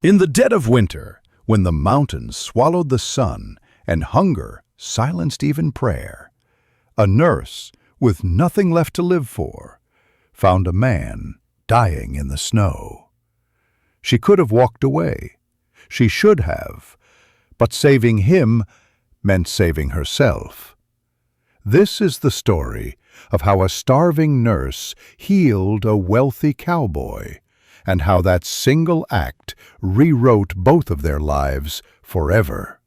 In the dead of winter, when the mountains swallowed the sun and hunger silenced even prayer, a nurse, with nothing left to live for, found a man dying in the snow. She could have walked away. She should have. But saving him meant saving herself. This is the story of how a starving nurse healed a wealthy cowboy, and how that single act rewrote both of their lives forever.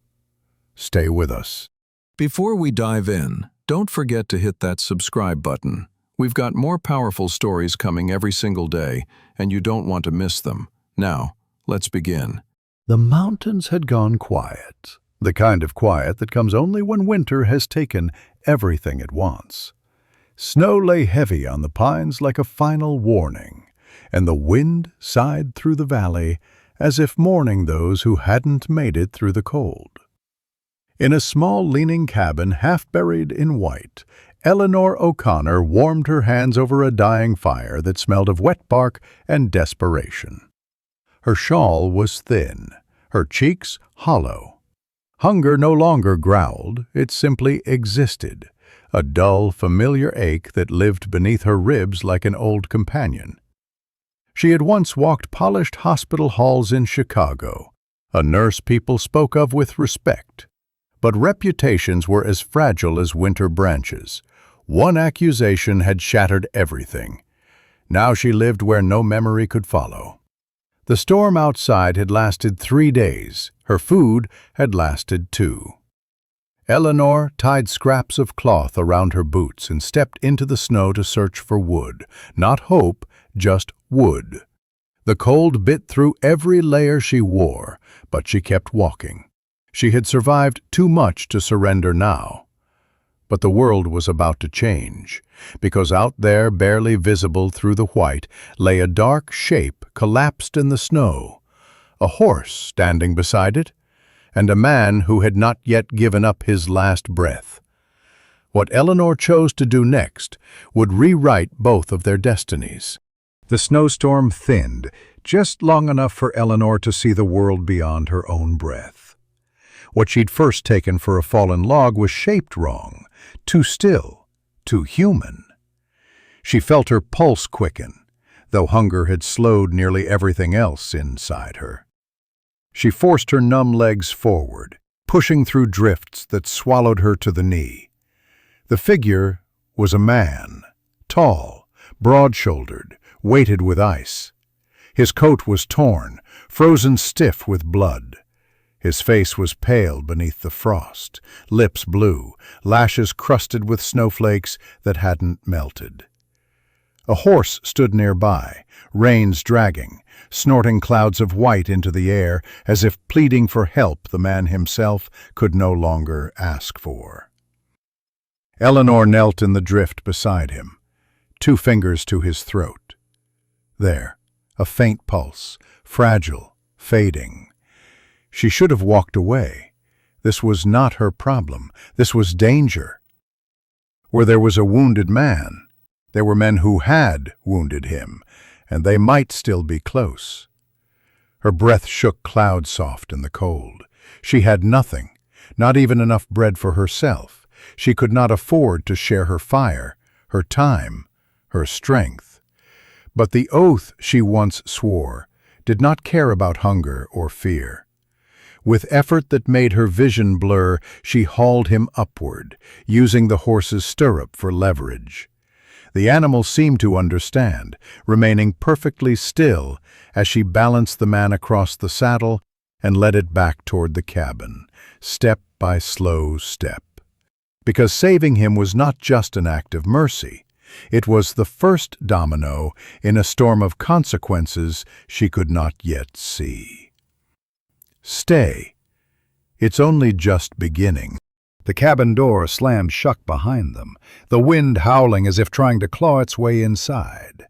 Stay with us. Before we dive in, don't forget to hit that subscribe button. We've got more powerful stories coming every single day, and you don't want to miss them. Now, let's begin. The mountains had gone quiet, the kind of quiet that comes only when winter has taken everything it wants. Snow lay heavy on the pines like a final warning, and the wind sighed through the valley as if mourning those who hadn't made it through the cold. In a small leaning cabin half buried in white, Eleanor O'Connor warmed her hands over a dying fire that smelled of wet bark and desperation. Her shawl was thin, her cheeks hollow. Hunger no longer growled, it simply existed, a dull, familiar ache that lived beneath her ribs like an old companion. She had once walked polished hospital halls in Chicago, a nurse people spoke of with respect. But reputations were as fragile as winter branches. One accusation had shattered everything. Now she lived where no memory could follow. The storm outside had lasted 3 days. Her food had lasted 2. Eleanor tied scraps of cloth around her boots and stepped into the snow to search for wood. Not hope, just wood. The cold bit through every layer she wore, but she kept walking. She had survived too much to surrender now. But the world was about to change, because out there, barely visible through the white, lay a dark shape collapsed in the snow, a horse standing beside it, and a man who had not yet given up his last breath. What Eleanor chose to do next would rewrite both of their destinies. The snowstorm thinned, just long enough for Eleanor to see the world beyond her own breath. What she'd first taken for a fallen log was shaped wrong, too still, too human. She felt her pulse quicken, though hunger had slowed nearly everything else inside her. She forced her numb legs forward, pushing through drifts that swallowed her to the knee. The figure was a man, tall, broad-shouldered, weighted with ice. His coat was torn, frozen stiff with blood. His face was pale beneath the frost, lips blue, lashes crusted with snowflakes that hadn't melted. A horse stood nearby, reins dragging, snorting clouds of white into the air as if pleading for help the man himself could no longer ask for. Eleanor knelt in the drift beside him, 2 fingers to his throat. There, a faint pulse, fragile, fading. She should have walked away. This was not her problem. This was danger. Where there was a wounded man, there were men who had wounded him, and they might still be close. Her breath shook cloud-soft in the cold. She had nothing, not even enough bread for herself. She could not afford to share her fire, her time, her strength. But the oath she once swore did not care about hunger or fear. With effort that made her vision blur, she hauled him upward, using the horse's stirrup for leverage. The animal seemed to understand, remaining perfectly still as she balanced the man across the saddle and led it back toward the cabin, step by slow step. Because saving him was not just an act of mercy. It was the first domino in a storm of consequences she could not yet see. Stay. It's only just beginning. The cabin door slammed shut behind them, the wind howling as if trying to claw its way inside.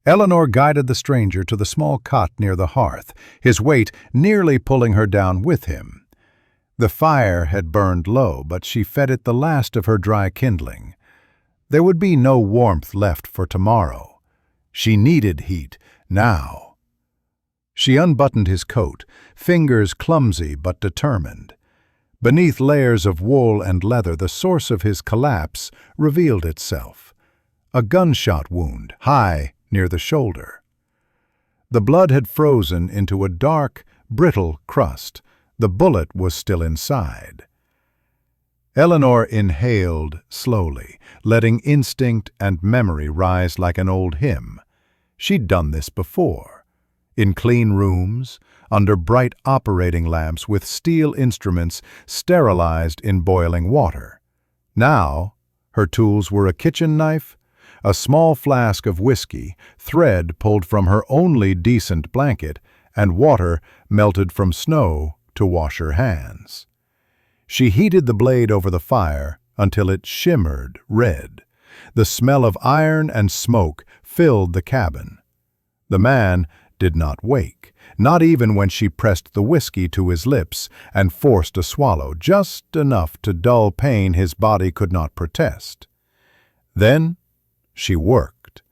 Eleanor guided the stranger to the small cot near the hearth, his weight nearly pulling her down with him. The fire had burned low, but she fed it the last of her dry kindling. There would be no warmth left for tomorrow. She needed heat now. She unbuttoned his coat, fingers clumsy but determined. Beneath layers of wool and leather, the source of his collapse revealed itself. A gunshot wound, high near the shoulder. The blood had frozen into a dark, brittle crust. The bullet was still inside. Eleanor inhaled slowly, letting instinct and memory rise like an old hymn. She'd done this before. In clean rooms, under bright operating lamps with steel instruments sterilized in boiling water. Now, her tools were a kitchen knife, a small flask of whiskey, thread pulled from her only decent blanket, and water melted from snow to wash her hands. She heated the blade over the fire until it shimmered red. The smell of iron and smoke filled the cabin. The man did not wake, not even when she pressed the whiskey to his lips and forced a swallow, just enough to dull pain his body could not protest. Then she worked.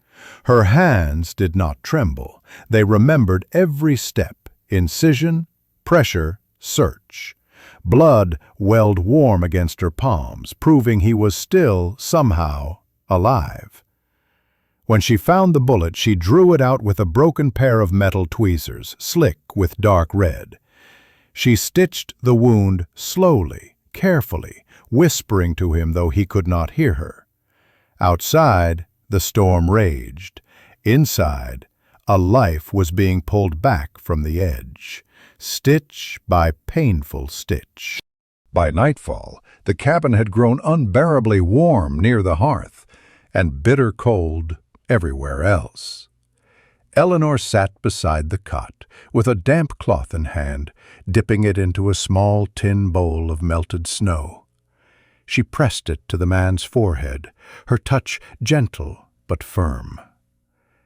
Her hands did not tremble. They remembered every step: incision, pressure, search. Blood welled warm against her palms, proving he was still, somehow, alive. When she found the bullet, she drew it out with a broken pair of metal tweezers, slick with dark red. She stitched the wound slowly, carefully, whispering to him though he could not hear her. Outside, the storm raged. Inside, a life was being pulled back from the edge, stitch by painful stitch. By nightfall, the cabin had grown unbearably warm near the hearth, and bitter cold everywhere else. Eleanor sat beside the cot, with a damp cloth in hand, dipping it into a small tin bowl of melted snow. She pressed it to the man's forehead, her touch gentle but firm.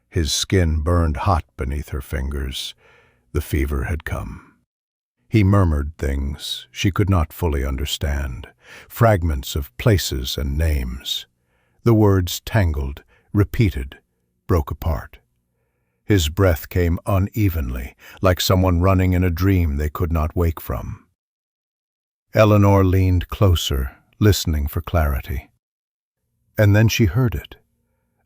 His skin burned hot beneath her fingers. The fever had come. He murmured things she could not fully understand, fragments of places and names. The words tangled, repeated, broke apart. His breath came unevenly, like someone running in a dream they could not wake from. Eleanor leaned closer, listening for clarity. And then she heard it,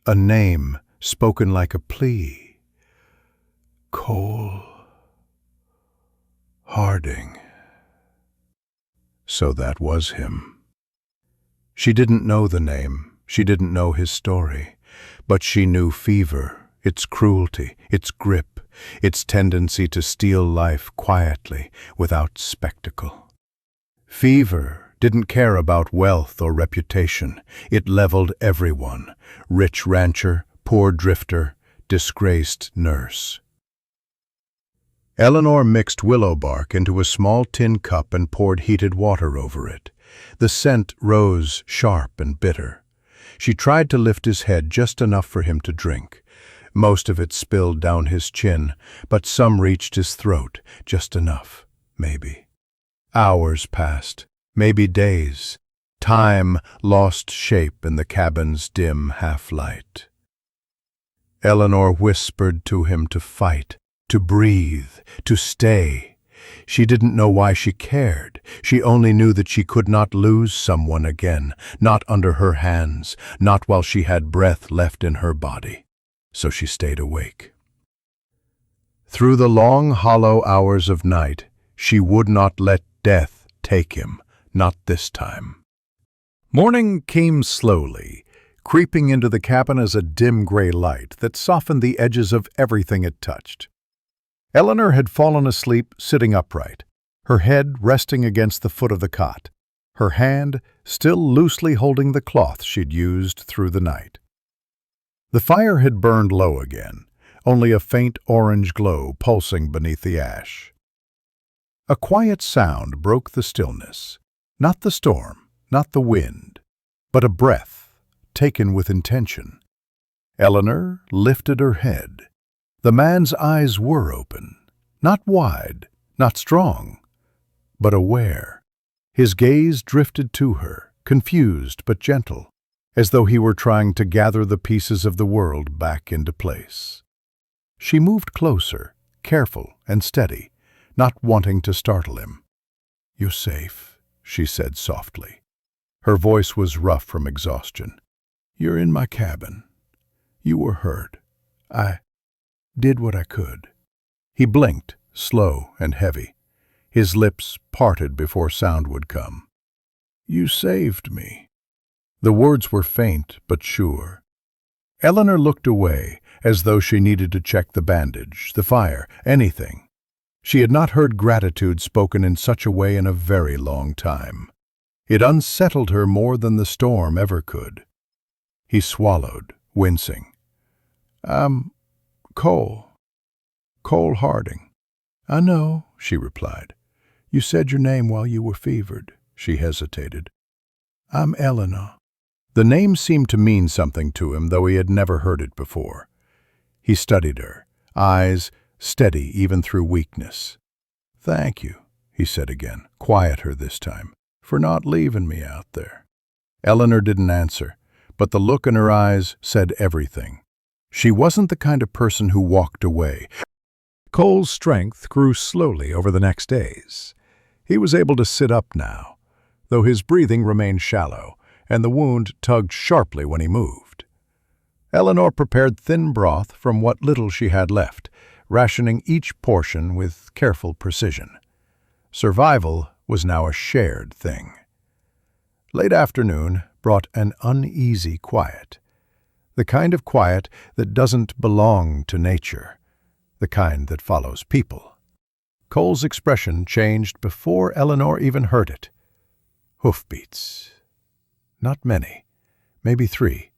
a name spoken like a plea. Cole Harding. So that was him. She didn't know the name, she didn't know his story, but she knew fever, its cruelty, its grip, its tendency to steal life quietly, without spectacle. Fever didn't care about wealth or reputation. It leveled everyone: rich rancher, poor drifter, disgraced nurse. Eleanor mixed willow bark into a small tin cup and poured heated water over it. The scent rose sharp and bitter. She tried to lift his head just enough for him to drink. Most of it spilled down his chin, but some reached his throat, just enough, maybe. Hours passed, maybe days. Time lost shape in the cabin's dim half-light. Eleanor whispered to him to fight, to breathe, to stay. She didn't know why she cared. She only knew that she could not lose someone again, not under her hands, not while she had breath left in her body. So she stayed awake. Through the long, hollow hours of night, she would not let death take him, not this time. Morning came slowly, creeping into the cabin as a dim gray light that softened the edges of everything it touched. Eleanor had fallen asleep sitting upright, her head resting against the foot of the cot, her hand still loosely holding the cloth she'd used through the night. The fire had burned low again, only a faint orange glow pulsing beneath the ash. A quiet sound broke the stillness, not the storm, not the wind, but a breath taken with intention. Eleanor lifted her head. The man's eyes were open, not wide, not strong, but aware. His gaze drifted to her, confused but gentle, as though he were trying to gather the pieces of the world back into place. She moved closer, careful and steady, not wanting to startle him. "You're safe," she said softly. Her voice was rough from exhaustion. "You're in my cabin. You were hurt. I did what I could." He blinked, slow and heavy. His lips parted before sound would come. "You saved me." The words were faint but sure. Eleanor looked away, as though she needed to check the bandage, the fire, anything. She had not heard gratitude spoken in such a way in a very long time. It unsettled her more than the storm ever could. He swallowed, wincing. "I'm Cole Harding." "I know," she replied. "You said your name while you were fevered." She hesitated. "I'm Eleanor." The name seemed to mean something to him, though he had never heard it before. He studied her, eyes steady even through weakness. "Thank you," he said again, quieter this time, "for not leaving me out there." Eleanor didn't answer, but the look in her eyes said everything. She wasn't the kind of person who walked away. Cole's strength grew slowly over the next days. He was able to sit up now, though his breathing remained shallow, and the wound tugged sharply when he moved. Eleanor prepared thin broth from what little she had left, rationing each portion with careful precision. Survival was now a shared thing. Late afternoon brought an uneasy quiet. The kind of quiet that doesn't belong to nature, the kind that follows people. Cole's expression changed before Eleanor even heard it. Hoofbeats. Not many, maybe 3,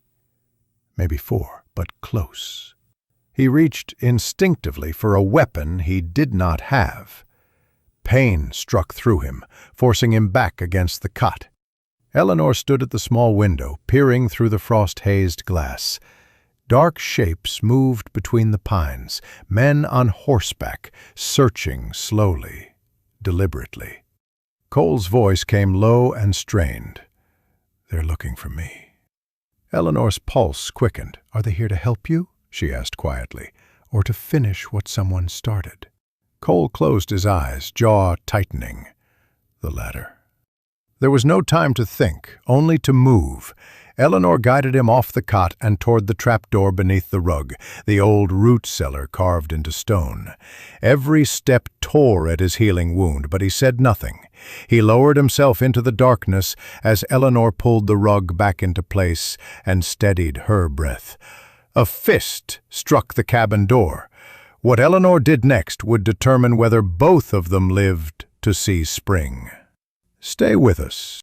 maybe 4, but close. He reached instinctively for a weapon he did not have. Pain struck through him, forcing him back against the cot. Eleanor stood at the small window, peering through the frost-hazed glass. Dark shapes moved between the pines, men on horseback, searching slowly, deliberately. Cole's voice came low and strained. "They're looking for me." Eleanor's pulse quickened. "Are they here to help you?" she asked quietly, "or to finish what someone started?" Cole closed his eyes, jaw tightening. The latter. There was no time to think, only to move. Eleanor guided him off the cot and toward the trapdoor beneath the rug, the old root cellar carved into stone. Every step tore at his healing wound, but he said nothing. He lowered himself into the darkness as Eleanor pulled the rug back into place and steadied her breath. A fist struck the cabin door. What Eleanor did next would determine whether both of them lived to see spring. "Stay with us."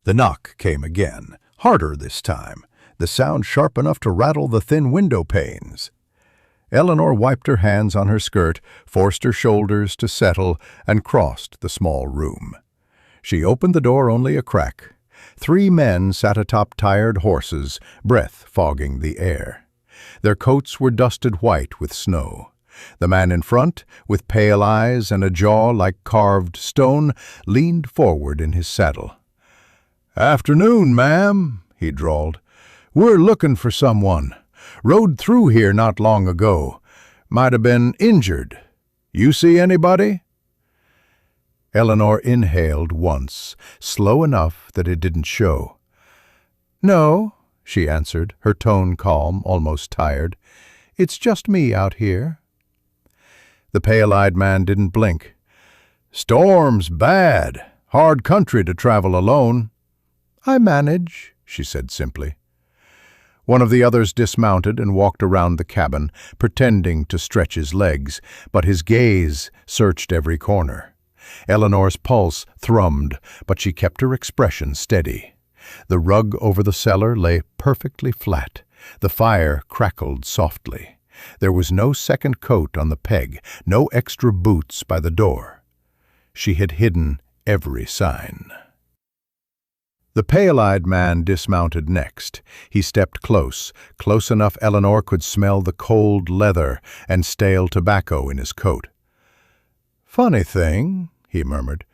The knock came again, harder this time, the sound sharp enough to rattle the thin window panes. Eleanor wiped her hands on her skirt, forced her shoulders to settle, and crossed the small room. She opened the door only a crack. 3 men sat atop tired horses, breath fogging the air. Their coats were dusted white with snow. The man in front, with pale eyes and a jaw like carved stone, leaned forward in his saddle. "Afternoon, ma'am," he drawled. "We're looking for someone. Rode through here not long ago. Might have been injured. You see anybody?" Eleanor inhaled once, slow enough that it didn't show. "No," she answered, her tone calm, almost tired. "It's just me out here." The pale-eyed man didn't blink. "Storm's bad. Hard country to travel alone." "I manage," she said simply. One of the others dismounted and walked around the cabin, pretending to stretch his legs, but his gaze searched every corner. Eleanor's pulse thrummed, but she kept her expression steady. The rug over the cellar lay perfectly flat. The fire crackled softly. There was no second coat on the peg, no extra boots by the door. She had hidden every sign. The pale-eyed man dismounted next. He stepped close enough Eleanor could smell the cold leather and stale tobacco in his coat. "Funny thing," he murmured.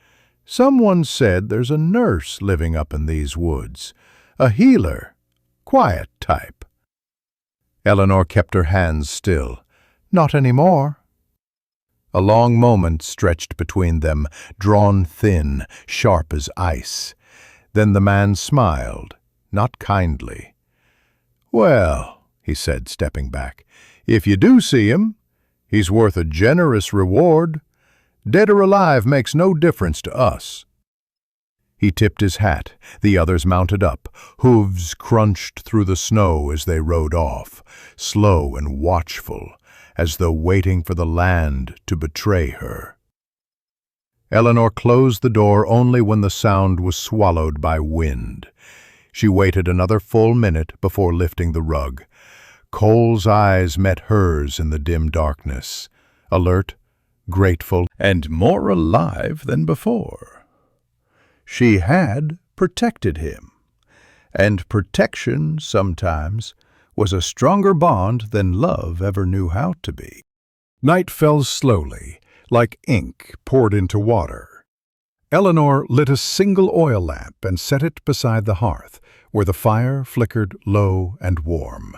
"Someone said there's a nurse living up in these woods. A healer. Quiet type." Eleanor kept her hands still. "Not anymore." A long moment stretched between them, drawn thin, sharp as ice. Then the man smiled, not kindly. "Well," he said, stepping back, "if you do see him, he's worth a generous reward. Dead or alive makes no difference to us." He tipped his hat. The others mounted up. Hooves crunched through the snow as they rode off, slow and watchful, as though waiting for the land to betray her. Eleanor closed the door only when the sound was swallowed by wind. She waited another full minute before lifting the rug. Cole's eyes met hers in the dim darkness, alert, grateful, and more alive than before. She had protected him, and protection, sometimes, was a stronger bond than love ever knew how to be. Night fell slowly, like ink poured into water. Eleanor lit a single oil lamp and set it beside the hearth, where the fire flickered low and warm.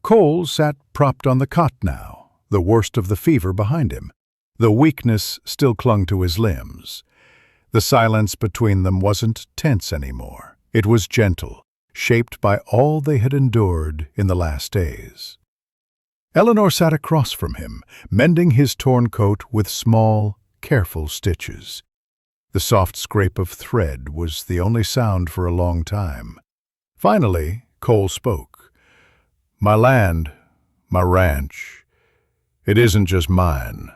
Cole sat propped on the cot now, the worst of the fever behind him. The weakness still clung to his limbs. The silence between them wasn't tense anymore. It was gentle, shaped by all they had endured in the last days. Eleanor sat across from him, mending his torn coat with small, careful stitches. The soft scrape of thread was the only sound for a long time. Finally, Cole spoke. "My land, my ranch, it isn't just mine."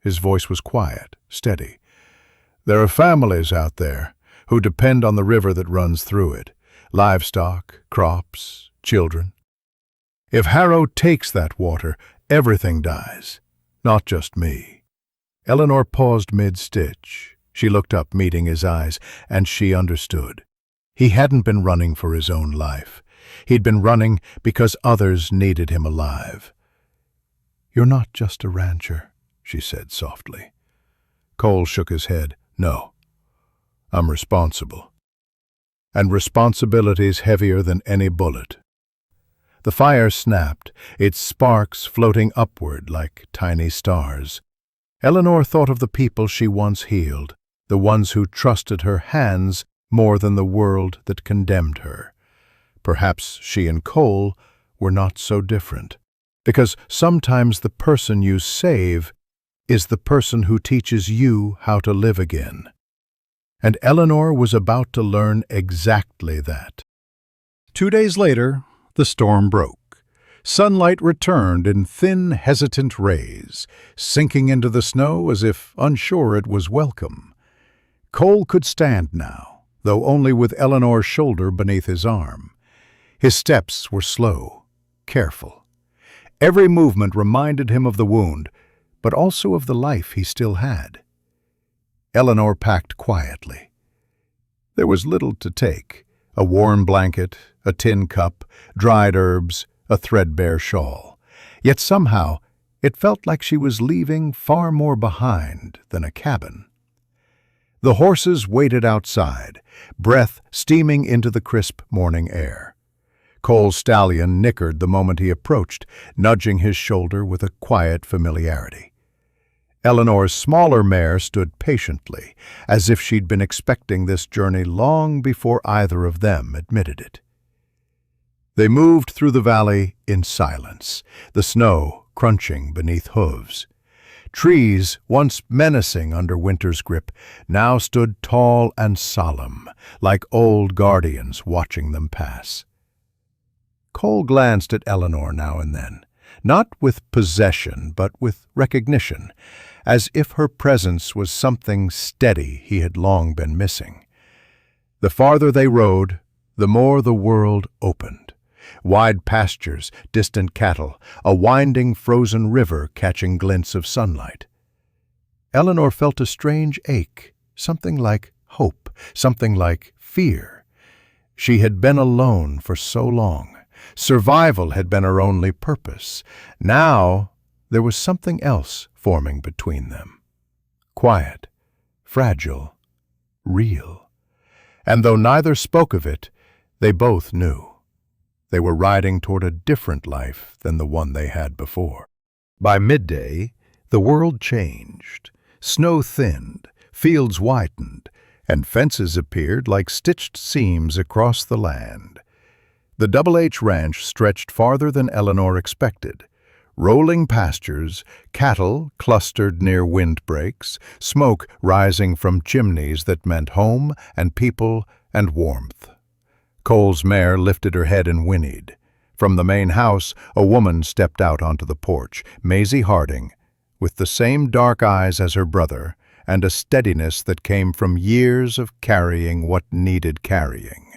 His voice was quiet, steady. "There are families out there who depend on the river that runs through it, livestock, crops, children. If Harrow takes that water, everything dies, not just me." Eleanor paused mid-stitch. She looked up, meeting his eyes, and she understood. He hadn't been running for his own life. He'd been running because others needed him alive. "You're not just a rancher," she said softly. Cole shook his head. "No, I'm responsible. And responsibility's heavier than any bullet." The fire snapped, its sparks floating upward like tiny stars. Eleanor thought of the people she once healed, the ones who trusted her hands more than the world that condemned her. Perhaps she and Cole were not so different, because sometimes the person you save is the person who teaches you how to live again. And Eleanor was about to learn exactly that. 2 days later, the storm broke. Sunlight returned in thin, hesitant rays, sinking into the snow as if unsure it was welcome. Cole could stand now, though only with Eleanor's shoulder beneath his arm. His steps were slow, careful. Every movement reminded him of the wound, but also of the life he still had. Eleanor packed quietly. There was little to take: a warm blanket, a tin cup, dried herbs, a threadbare shawl. Yet somehow it felt like she was leaving far more behind than a cabin. The horses waited outside, breath steaming into the crisp morning air. Cole's stallion nickered the moment he approached, nudging his shoulder with a quiet familiarity. Eleanor's smaller mare stood patiently, as if she'd been expecting this journey long before either of them admitted it. They moved through the valley in silence, the snow crunching beneath hooves. Trees, once menacing under winter's grip, now stood tall and solemn, like old guardians watching them pass. Cole glanced at Eleanor now and then, not with possession but with recognition, as if her presence was something steady he had long been missing. The farther they rode, the more the world opened. Wide pastures, distant cattle, a winding frozen river catching glints of sunlight. Eleanor felt a strange ache, something like hope, something like fear. She had been alone for so long. Survival had been her only purpose. Now there was something else forming between them. Quiet, fragile, real. And though neither spoke of it, they both knew. They were riding toward a different life than the one they had before. By midday, The world changed. Snow thinned, fields widened, and fences appeared like stitched seams across the land. The Double H Ranch stretched farther than Eleanor expected. Rolling pastures, cattle clustered near windbreaks, smoke rising from chimneys that meant home and people and warmth. Cole's mare lifted her head and whinnied. From the main house, a woman stepped out onto the porch, Maisie Harding, with the same dark eyes as her brother and a steadiness that came from years of carrying what needed carrying.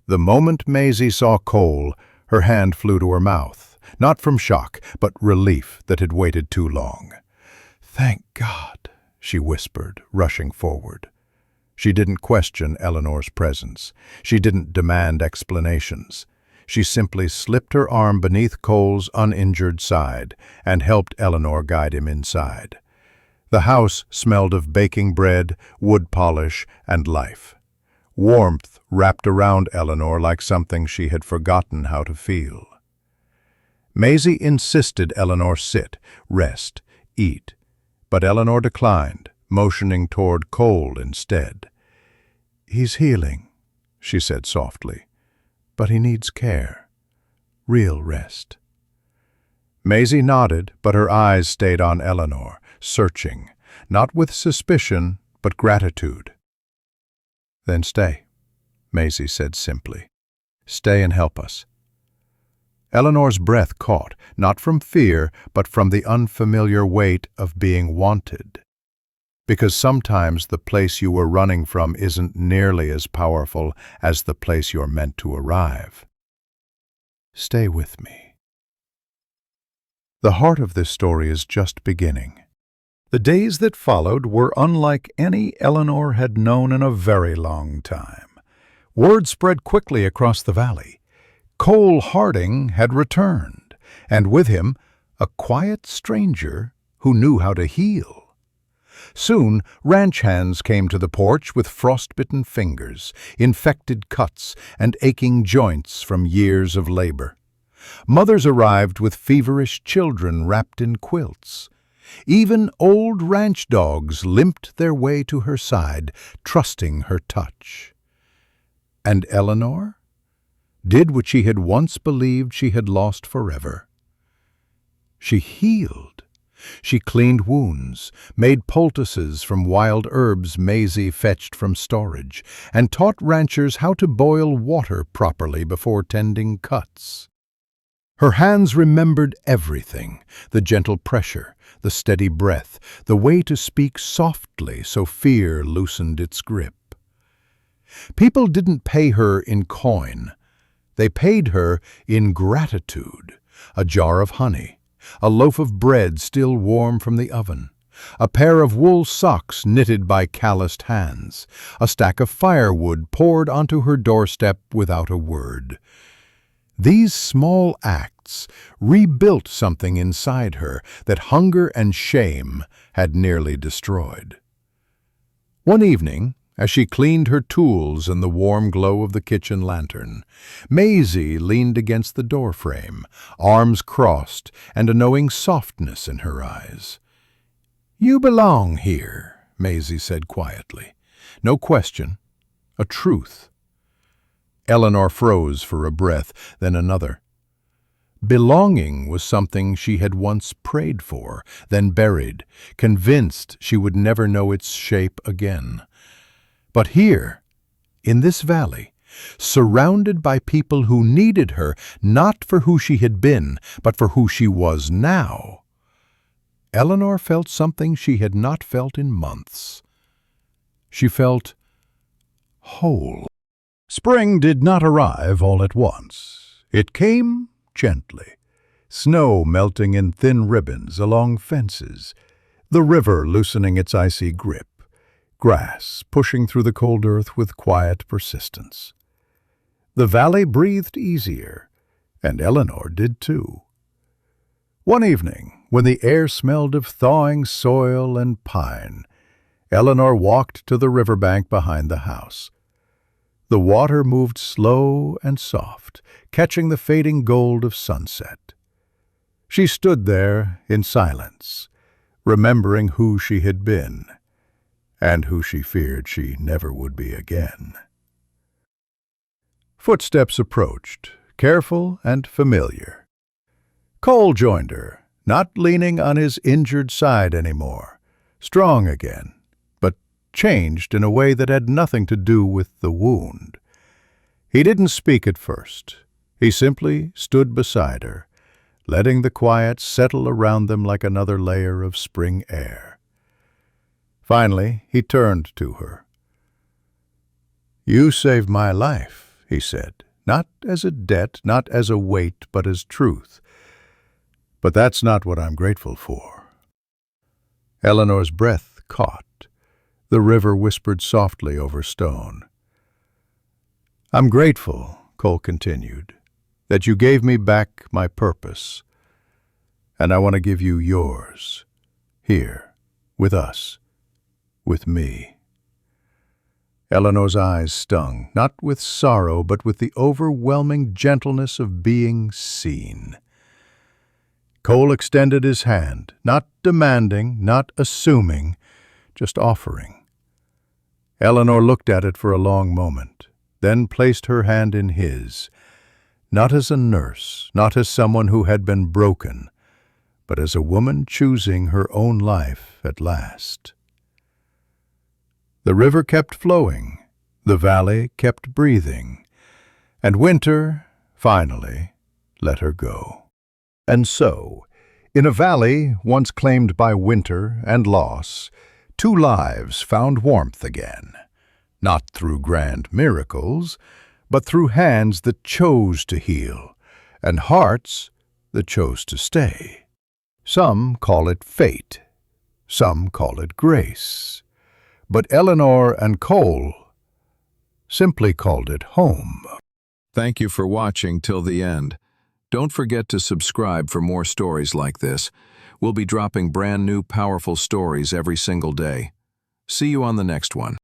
The moment Maisie saw Cole, her hand flew to her mouth, not from shock, but relief that had waited too long. "Thank God," she whispered, rushing forward. She didn't question Eleanor's presence. She didn't demand explanations. She simply slipped her arm beneath Cole's uninjured side and helped Eleanor guide him inside. The house smelled of baking bread, wood polish, and life. Warmth wrapped around Eleanor like something she had forgotten how to feel. Maisie insisted Eleanor sit, rest, eat, but Eleanor declined, motioning toward Cole instead. "He's healing," she said softly, "but he needs care. Real rest." Maisie nodded, but her eyes stayed on Eleanor, searching, not with suspicion, but gratitude. "Then stay," Maisie said simply. "Stay and help us." Eleanor's breath caught, not from fear, but from the unfamiliar weight of being wanted. Because sometimes the place you were running from isn't nearly as powerful as the place you're meant to arrive. "Stay with me." The heart of this story is just beginning. The days that followed were unlike any Eleanor had known in a very long time. Word spread quickly across the valley. Cole Harding had returned, and with him a quiet stranger who knew how to heal. Soon, ranch hands came to the porch with frostbitten fingers, infected cuts, and aching joints from years of labor. Mothers arrived with feverish children wrapped in quilts. Even old ranch dogs limped their way to her side, trusting her touch. And Eleanor did what she had once believed she had lost forever. She healed. She cleaned wounds, made poultices from wild herbs Maisie fetched from storage, and taught ranchers how to boil water properly before tending cuts. Her hands remembered everything, the gentle pressure, the steady breath, the way to speak softly so fear loosened its grip. People didn't pay her in coin. They paid her in gratitude, a jar of honey, a loaf of bread still warm from the oven, a pair of wool socks knitted by calloused hands, a stack of firewood poured onto her doorstep without a word. These small acts rebuilt something inside her that hunger and shame had nearly destroyed. One evening, as she cleaned her tools in the warm glow of the kitchen lantern, Maisie leaned against the doorframe, arms crossed and a knowing softness in her eyes. "You belong here," Maisie said quietly. No question, a truth. Eleanor froze for a breath, then another. Belonging was something she had once prayed for, then buried, convinced she would never know its shape again. But here, in this valley, surrounded by people who needed her not for who she had been, but for who she was now, Eleanor felt something she had not felt in months. She felt whole. Spring did not arrive all at once. It came gently, snow melting in thin ribbons along fences, the river loosening its icy grip, grass pushing through the cold earth with quiet persistence. The valley breathed easier, and Eleanor did too. One evening, when the air smelled of thawing soil and pine, Eleanor walked to the riverbank behind the house. The water moved slow and soft, catching the fading gold of sunset. She stood there in silence, remembering who she had been, and who she feared she never would be again. Footsteps approached, careful and familiar. Cole joined her, not leaning on his injured side anymore, strong again, but changed in a way that had nothing to do with the wound. He didn't speak at first. He simply stood beside her, letting the quiet settle around them like another layer of spring air. Finally, he turned to her. "You saved my life," he said, "not as a debt, not as a weight, but as truth. But that's not what I'm grateful for." Eleanor's breath caught. The river whispered softly over stone. "I'm grateful," Cole continued, "that you gave me back my purpose. And I want to give you yours, here, with us, with me." Eleanor's eyes stung, not with sorrow, but with the overwhelming gentleness of being seen. Cole extended his hand, not demanding, not assuming, just offering. Eleanor looked at it for a long moment, then placed her hand in his, not as a nurse, not as someone who had been broken, but as a woman choosing her own life at last. The river kept flowing, the valley kept breathing, and winter, finally, let her go. And so, in a valley once claimed by winter and loss, two lives found warmth again, not through grand miracles, but through hands that chose to heal, and hearts that chose to stay. Some call it fate, some call it grace, but Eleanor and Cole simply called it home. Thank you for watching till the end. Don't forget to subscribe for more stories like this. We'll be dropping brand new powerful stories every single day. See you on the next one.